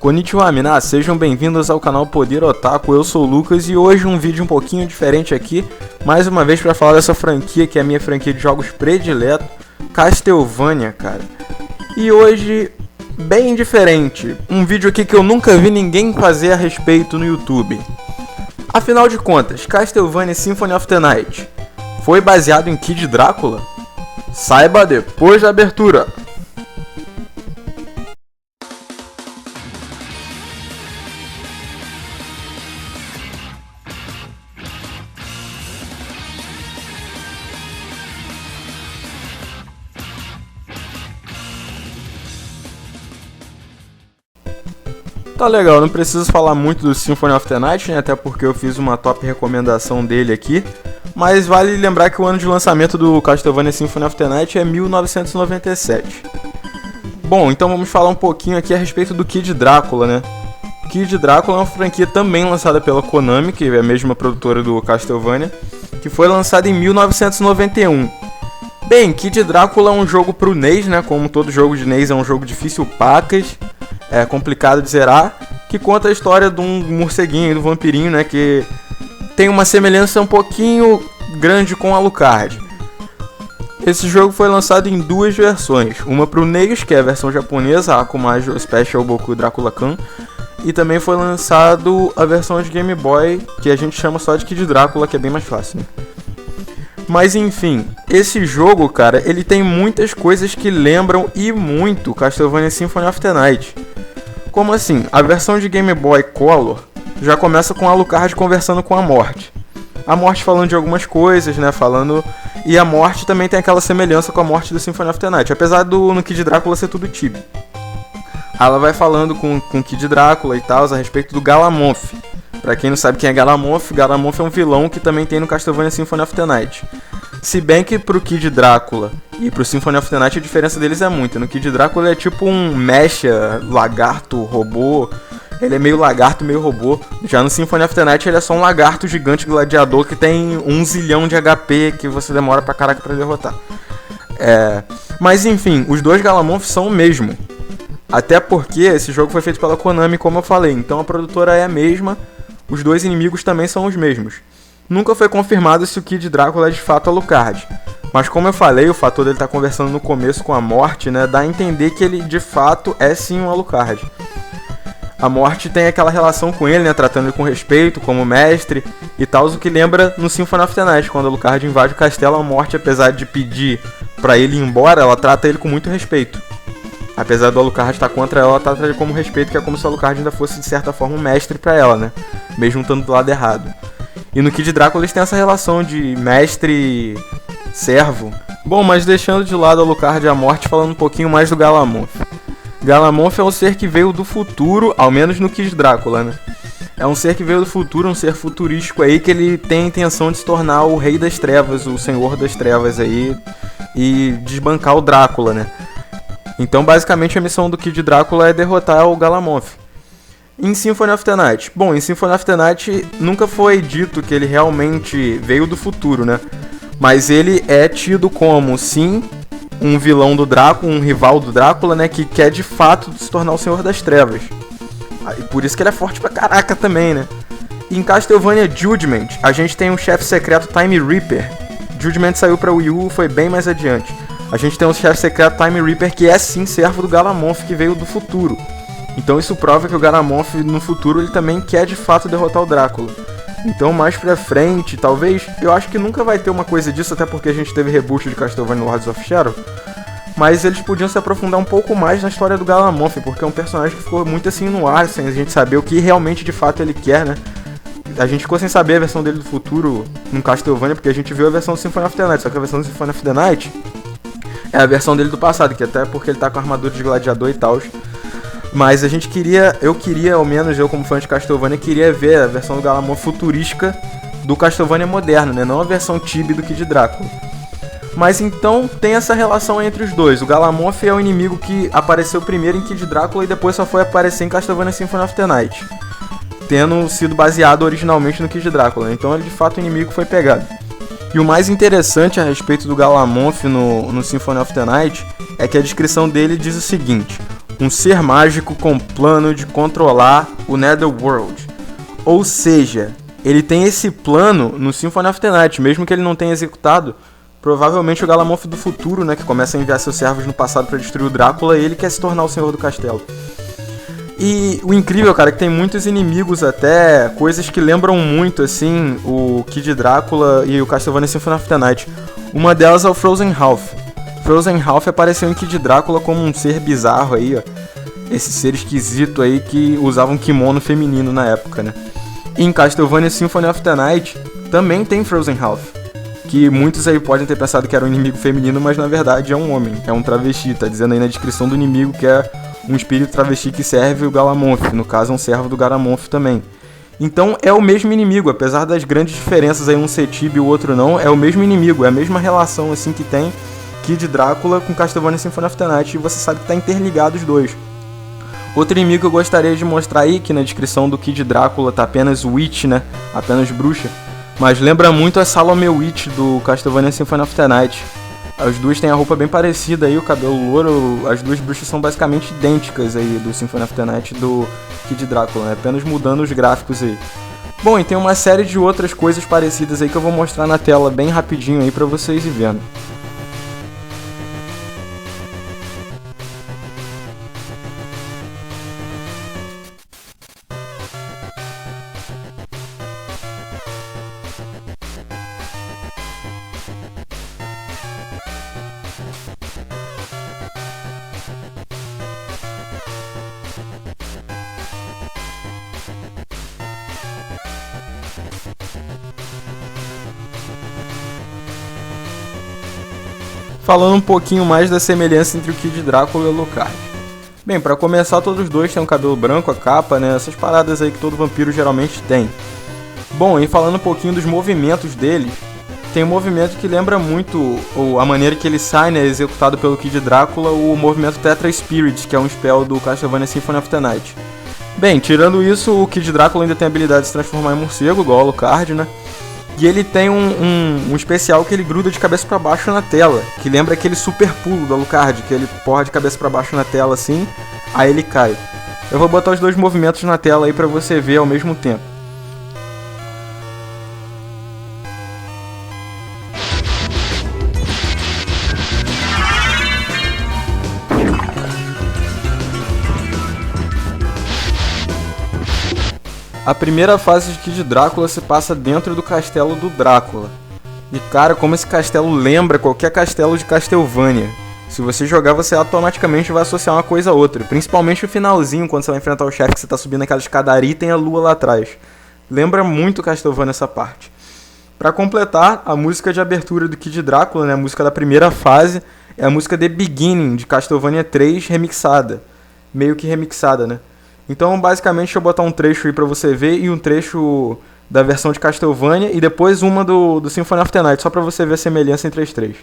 Konnichiwa, minasan, sejam bem-vindos ao canal Poder Otaku, eu sou o Lucas e hoje um vídeo um pouquinho diferente aqui, mais uma vez para falar dessa franquia que é a minha franquia de jogos predileto, Castlevania, cara. E hoje, bem diferente, um vídeo aqui que eu nunca vi ninguém fazer a respeito no YouTube. Afinal de contas, Castlevania Symphony of the Night foi baseado em Kid Drácula? Saiba depois da abertura. Tá legal, não preciso falar muito do Symphony of the Night, né? Até porque eu fiz uma top recomendação dele aqui. Mas vale lembrar que o ano de lançamento do Castlevania Symphony of the Night é 1997. Bom, então vamos falar um pouquinho aqui a respeito do Kid Drácula, né? Kid Drácula é uma franquia também lançada pela Konami, que é a mesma produtora do Castlevania, que foi lançada em 1991. Bem, Kid Drácula é um jogo pro NES, né? Como todo jogo de NES é um jogo difícil pacas, é complicado de zerar, que conta a história de um morceguinho, do vampirinho, né? Que tem uma semelhança um pouquinho grande com Alucard. Esse jogo foi lançado em duas versões, uma pro NES, que é a versão japonesa, Akumajo Special Boku Drácula-kun, e também foi lançado a versão de Game Boy, que a gente chama só de Kid Drácula, que é bem mais fácil, né? Mas enfim, esse jogo, cara, ele tem muitas coisas que lembram e muito Castlevania Symphony of the Night. Como assim? A versão de Game Boy Color já começa com Alucard conversando com a Morte. A Morte falando de algumas coisas, né, E a Morte também tem aquela semelhança com a Morte do Symphony of the Night, apesar no Kid Drácula ser tudo Tibi. Ela vai falando com o Kid Drácula e tal, a respeito do Galamonf. Pra quem não sabe quem é Galamonf é um vilão que também tem no Castlevania Symphony of the Night. Se bem que pro Kid Drácula e pro Symphony of the Night a diferença deles é muita. No Kid Drácula ele é tipo um mecha, lagarto, robô. Ele é meio lagarto, meio robô. Já no Symphony of the Night ele é só um lagarto gigante gladiador que tem 1 zilhão de HP que você demora pra caraca pra derrotar. Mas enfim, os dois Galamonf são o mesmo. Até porque esse jogo foi feito pela Konami, como eu falei. Então a produtora é a mesma. Os dois inimigos também são os mesmos. Nunca foi confirmado se o Kid Drácula é de fato Alucard. Mas como eu falei, o fator dele estar conversando no começo com a Morte, né, dá a entender que ele de fato é sim um Alucard. A Morte tem aquela relação com ele, né, tratando ele com respeito, como mestre e tal, o que lembra no Symphony of the Night, quando Alucard invade o castelo, a Morte, apesar de pedir pra ele ir embora, ela trata ele com muito respeito. Apesar do Alucard estar contra ela trata ele como respeito, que é como se o Alucard ainda fosse, de certa forma, um mestre pra ela, né? Mesmo estando do lado errado. E no Kid Drácula eles têm essa relação de mestre-servo. Bom, mas deixando de lado Alucard e a Morte, falando um pouquinho mais do Galamonf. Galamonf é um ser que veio do futuro, ao menos no Kid Drácula, né? É um ser que veio do futuro, um ser futurístico aí, que ele tem a intenção de se tornar o Rei das Trevas, o Senhor das Trevas aí, e desbancar o Drácula, né? Então, basicamente, a missão do Kid Drácula é derrotar o Galamonf. Em Symphony of the Night. Bom, em Symphony of the Night nunca foi dito que ele realmente veio do futuro, né? Mas ele é tido como, sim, um vilão do Drácula, um rival do Drácula, né? Que quer, de fato, se tornar o Senhor das Trevas. E por isso que ele é forte pra caraca também, né? E em Castlevania Judgment, a gente tem um chefe secreto Time Reaper. Judgment saiu pra Wii U, foi bem mais adiante. A gente tem um chefe secreto Time Reaper que é sim servo do Galamonf, que veio do futuro. Então isso prova que o Galamonf no futuro ele também quer de fato derrotar o Drácula. Então mais pra frente, talvez, eu acho que nunca vai ter uma coisa disso, até porque a gente teve reboot de Castlevania Lords of Shadow. Mas eles podiam se aprofundar um pouco mais na história do Galamonf, porque é um personagem que ficou muito assim no ar, sem a gente saber o que realmente de fato ele quer, né? A gente ficou sem saber a versão dele do futuro no Castlevania, porque a gente viu a versão do Symphony of the Night, só que a versão do Symphony of the Night é a versão dele do passado, que até porque ele tá com a armadura de gladiador e tal. Mas eu queria, ao menos eu como fã de Castlevania, queria ver a versão do Galamonf futurística do Castlevania moderno, né? Não a versão Tibi do Kid Drácula. Mas então tem essa relação entre os dois. O Galamonf é o inimigo que apareceu primeiro em Kid Drácula e depois só foi aparecer em Castlevania Symphony of the Night, tendo sido baseado originalmente no Kid Drácula. Então ele de fato o inimigo foi pegado. E o mais interessante a respeito do Galamonf no Symphony of the Night é que a descrição dele diz o seguinte: um ser mágico com plano de controlar o Netherworld. Ou seja, ele tem esse plano no Symphony of the Night, mesmo que ele não tenha executado. Provavelmente o Galamoth do futuro, né, que começa a enviar seus servos no passado para destruir o Drácula, ele quer se tornar o senhor do castelo. E o incrível, cara, é que tem muitos inimigos até, coisas que lembram muito, assim, o Kid Drácula e o Castlevania Symphony of the Night. Uma delas é o Frozen Ralph. Frozen Ralph apareceu em Kid Drácula como um ser bizarro aí, ó. Esse ser esquisito aí que usava um kimono feminino na época, né? E em Castlevania Symphony of the Night também tem Frozen Ralph, que muitos aí podem ter pensado que era um inimigo feminino, mas na verdade é um homem, é um travesti. Tá dizendo aí na descrição do inimigo que é um espírito travesti que serve o Galamoth, no caso é um servo do Galamoth também. Então é o mesmo inimigo, apesar das grandes diferenças aí, um ser Tib e o outro não, é o mesmo inimigo, é a mesma relação assim que tem Kid Drácula com Castlevania Symphony of the Night, e você sabe que tá interligado os dois. Outro inimigo que eu gostaria de mostrar aí, que na descrição do Kid Drácula tá apenas Witch, né, apenas bruxa, mas lembra muito a Salome Witch do Castlevania Symphony of the Night. As duas têm a roupa bem parecida aí, o cabelo louro, as duas bruxas são basicamente idênticas aí do Symphony of the Night e do Kid Drácula, né, apenas mudando os gráficos aí. Bom, e tem uma série de outras coisas parecidas aí que eu vou mostrar na tela bem rapidinho aí pra vocês ir vendo. Falando um pouquinho mais da semelhança entre o Kid Drácula e o Alucard. Bem, pra começar, todos os dois têm um cabelo branco, a capa, né? Essas paradas aí que todo vampiro geralmente tem. Bom, e falando um pouquinho dos movimentos deles, tem um movimento que lembra muito a maneira que ele sai, né, executado pelo Kid Drácula, o movimento Tetra Spirit, que é um spell do Castlevania Symphony of the Night. Bem, tirando isso, o Kid Drácula ainda tem a habilidade de se transformar em morcego, igual o Alucard, né? E ele tem um especial que ele gruda de cabeça pra baixo na tela, que lembra aquele super pulo do Alucard, que ele porra de cabeça pra baixo na tela assim, aí ele cai. Eu vou botar os dois movimentos na tela aí pra você ver ao mesmo tempo. A primeira fase de Kid Drácula se passa dentro do castelo do Drácula. E cara, como esse castelo lembra qualquer castelo de Castlevania. Se você jogar, você automaticamente vai associar uma coisa a outra. Principalmente o finalzinho, quando você vai enfrentar o chefe, que você tá subindo aquela escadaria e tem a lua lá atrás. Lembra muito Castlevania essa parte. Pra completar, a música de abertura do Kid Drácula, né, a música da primeira fase, é a música The Beginning, de Castlevania 3 remixada. Meio que remixada, né? Então, basicamente, deixa eu botar um trecho aí pra você ver e um trecho da versão de Castlevania e depois uma do Symphony of the Night, só pra você ver a semelhança entre as três.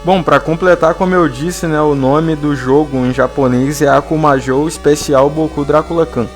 Bom, para completar, como eu disse, né, o nome do jogo em japonês é Akumajou Special Boku Dracula Kan.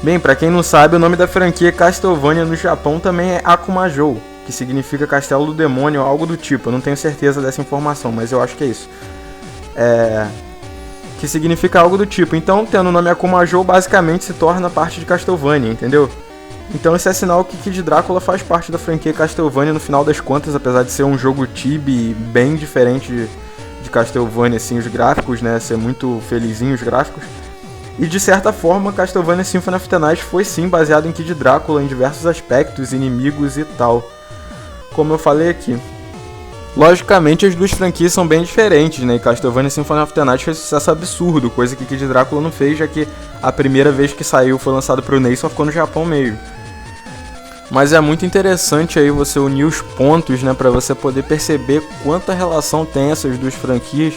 Bem, para quem não sabe, o nome da franquia Castlevania no Japão também é Akumajou, que significa Castelo do Demônio ou algo do tipo. Eu não tenho certeza dessa informação, mas eu acho que é isso. Que significa algo do tipo. Então, tendo o nome Akumajou, basicamente se torna parte de Castlevania, entendeu? Então esse é sinal que Kid Drácula faz parte da franquia Castlevania no final das contas, apesar de ser um jogo Tibi bem diferente de Castlevania, assim, os gráficos, né, ser muito felizinho os gráficos. E de certa forma, Castlevania Symphony of the Night foi sim baseado em Kid Drácula em diversos aspectos, inimigos e tal, como eu falei aqui. Logicamente as duas franquias são bem diferentes, né? E Castlevania Symphony of the Night fez sucesso absurdo, coisa que Kid Drácula não fez, já que a primeira vez que saiu foi lançado pro NES, só ficou no Japão mesmo. Mas é muito interessante aí você unir os pontos, né, para você poder perceber quanta relação tem essas duas franquias,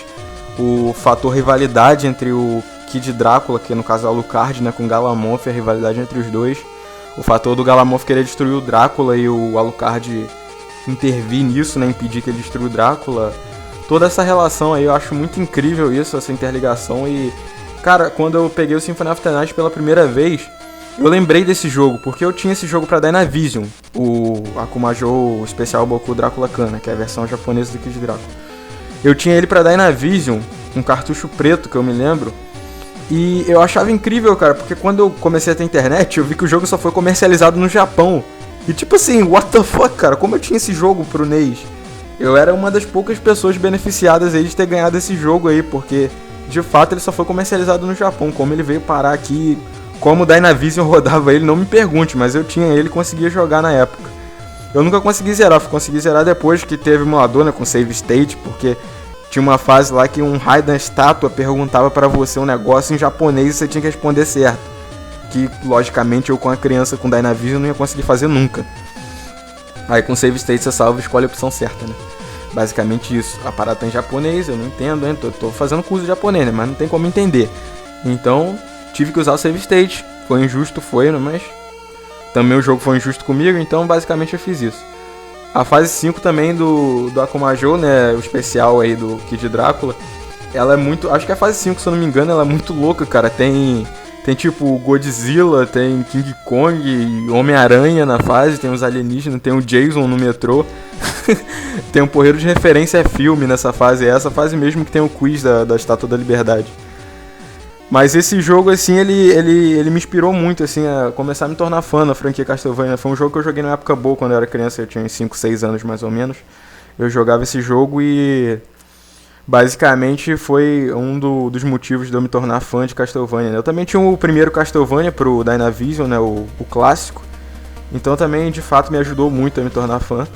o fator rivalidade entre o Kid Drácula, que no caso é o Alucard, né, com o Galamoth, a rivalidade entre os dois, o fator do Galamoth querer destruir o Drácula e o Alucard intervir nisso, né, impedir que ele destrua o Drácula. Toda essa relação aí, eu acho muito incrível isso, essa interligação. E, cara, quando eu peguei o Symphony of the Night pela primeira vez, eu lembrei desse jogo, porque eu tinha esse jogo pra Dynavision, o Akumajo Special Boku Drácula Kana, que é a versão japonesa do Kid Drácula. Eu tinha ele pra Dynavision, um cartucho preto, que eu me lembro, e eu achava incrível, cara, porque quando eu comecei a ter internet, eu vi que o jogo só foi comercializado no Japão. E tipo assim, what the fuck, cara, como eu tinha esse jogo pro NES? Eu era uma das poucas pessoas beneficiadas aí de ter ganhado esse jogo aí, porque de fato ele só foi comercializado no Japão. Como ele veio parar aqui, como o Dynavision rodava ele, não me pergunte, mas eu tinha ele e conseguia jogar na época. Eu nunca consegui zerar, consegui zerar depois que teve emulador, né, com save state, porque tinha uma fase lá que um raio da estátua perguntava pra você um negócio em japonês e você tinha que responder certo. Que, logicamente, eu com a criança com Dynavision não ia conseguir fazer nunca. Aí com save state você salva e escolhe a opção certa, né? Basicamente isso. A parada tá em japonês, eu não entendo, hein? Tô fazendo curso de japonês, né? Mas não tem como entender. Então, tive que usar o save state. Foi injusto, foi, né? Mas também o jogo foi injusto comigo, então basicamente eu fiz isso. A fase 5 também do Akumajo, né? O especial aí do Kid Drácula. Ela é muito... Acho que a fase 5, se eu não me engano, ela é muito louca, cara. Tem tipo Godzilla, tem King Kong, Homem-Aranha na fase, tem os alienígenas, tem o Jason no metrô. Tem um porreiro de referência a filme nessa fase, é essa fase mesmo que tem o quiz da Estátua da Liberdade. Mas esse jogo, assim, ele me inspirou muito, assim, a começar a me tornar fã da franquia Castlevania. Foi um jogo que eu joguei na época boa, quando eu era criança, eu tinha uns 5, 6 anos mais ou menos. Eu jogava esse jogo e basicamente foi um dos motivos de eu me tornar fã de Castlevania, né? Eu também tinha o primeiro Castlevania pro Dynavision, né? O clássico. Então também, de fato, me ajudou muito a me tornar fã.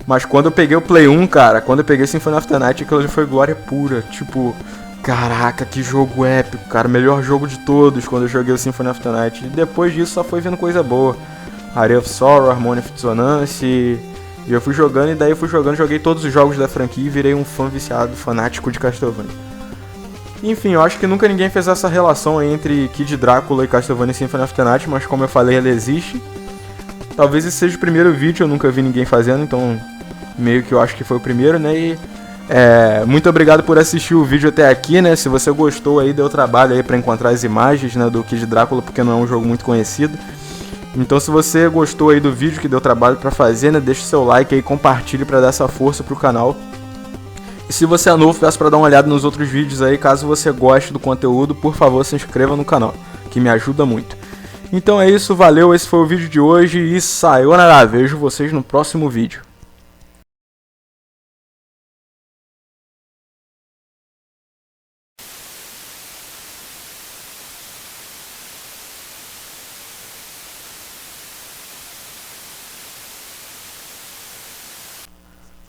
Mas quando eu peguei o Play 1, cara, quando eu peguei Symphony of the Night, aquilo ali foi glória pura. Tipo, caraca, que jogo épico, cara. Melhor jogo de todos quando eu joguei o Symphony of the Night. E depois disso só foi vindo coisa boa. Aria of Sorrow, Harmony of Dissonance. E eu fui jogando, e daí eu fui jogando, joguei todos os jogos da franquia e virei um fã viciado, fanático de Castlevania. Enfim, eu acho que nunca ninguém fez essa relação aí entre Kid Drácula e Castlevania Symphony of the Night, mas como eu falei, ela existe. Talvez esse seja o primeiro vídeo, eu nunca vi ninguém fazendo, então meio que eu acho que foi o primeiro, né? E muito obrigado por assistir o vídeo até aqui, né? Se você gostou aí, deu trabalho aí pra encontrar as imagens, né, do Kid Drácula, porque não é um jogo muito conhecido. Então se você gostou aí do vídeo, que deu trabalho pra fazer, né, deixa o seu like aí, compartilhe pra dar essa força pro canal. E se você é novo, peço pra dar uma olhada nos outros vídeos aí, caso você goste do conteúdo, por favor se inscreva no canal, que me ajuda muito. Então é isso, valeu, esse foi o vídeo de hoje e sayonara, vejo vocês no próximo vídeo.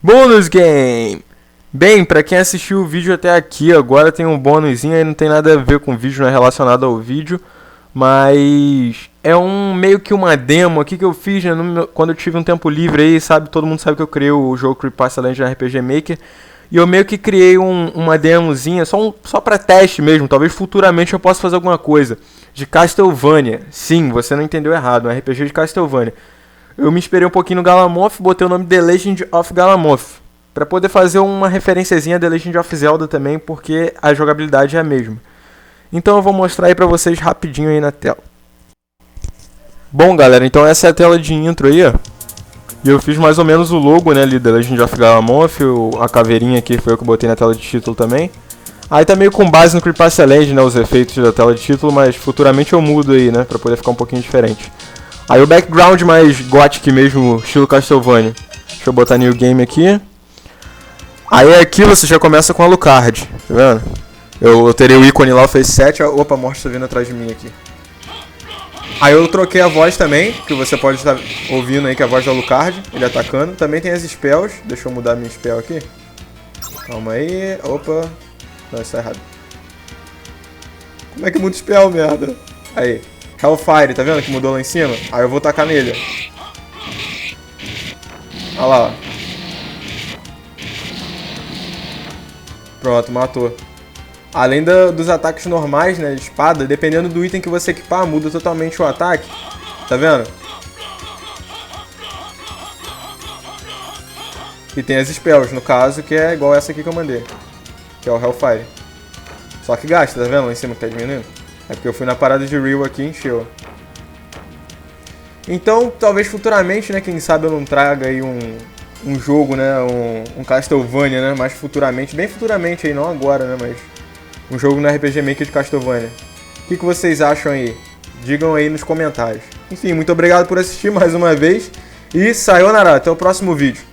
Bônus Game! Bem, pra quem assistiu o vídeo até aqui, agora tem um bônusinho aí, não tem nada a ver com o vídeo, não é relacionado ao vídeo, mas é meio que uma demo aqui que eu fiz, né, quando eu tive um tempo livre aí, sabe, todo mundo sabe que eu criei o jogo Creepypasta Legend RPG Maker, e eu meio que criei uma demozinha, só pra teste mesmo, talvez futuramente eu possa fazer alguma coisa, de Castlevania. Sim, você não entendeu errado, um RPG de Castlevania. Eu me inspirei um pouquinho no Galamoth, botei o nome The Legend of Galamoth, pra poder fazer uma referenciazinha a The Legend of Zelda também, porque a jogabilidade é a mesma. Então eu vou mostrar aí pra vocês rapidinho aí na tela. Bom galera, então essa é a tela de intro aí, ó. E eu fiz mais ou menos o logo, né, ali, The Legend of Galamoth, a caveirinha aqui foi eu que botei na tela de título também. Aí tá meio com base no Creepypasta Legend, né, os efeitos da tela de título, mas futuramente eu mudo aí, né, pra poder ficar um pouquinho diferente. Aí o background mais gothic mesmo, estilo Castlevania. Deixa eu botar New Game aqui. Aí aqui você já começa com Alucard, tá vendo? Eu terei o ícone lá, o Phase 7. Opa, a morte tá vindo atrás de mim aqui. Aí eu troquei a voz também, que você pode estar ouvindo aí, que é a voz do Alucard, ele atacando. Também tem as spells. Deixa eu mudar minha spell aqui. Calma aí. Opa. Não, isso tá errado. Como é que muda spell, merda? Aí. Hellfire, tá vendo que mudou lá em cima? Aí eu vou tacar nele. Olha lá. Pronto, matou. Além dos ataques normais, né, de espada, dependendo do item que você equipar, muda totalmente o ataque. Tá vendo? E tem as spells, no caso, que é igual essa aqui que eu mandei. Que é o Hellfire. Só que gasta, tá vendo lá em cima que tá diminuindo? É porque eu fui na parada de Real aqui e encheu. Então, talvez futuramente, né, quem sabe eu não traga aí um jogo, né, um Castlevania, né, mais futuramente. Bem futuramente aí, não agora, né, mas... um jogo no RPG Maker de Castlevania. O que vocês acham aí? Digam aí nos comentários. Enfim, muito obrigado por assistir mais uma vez. E sayonara, até o próximo vídeo.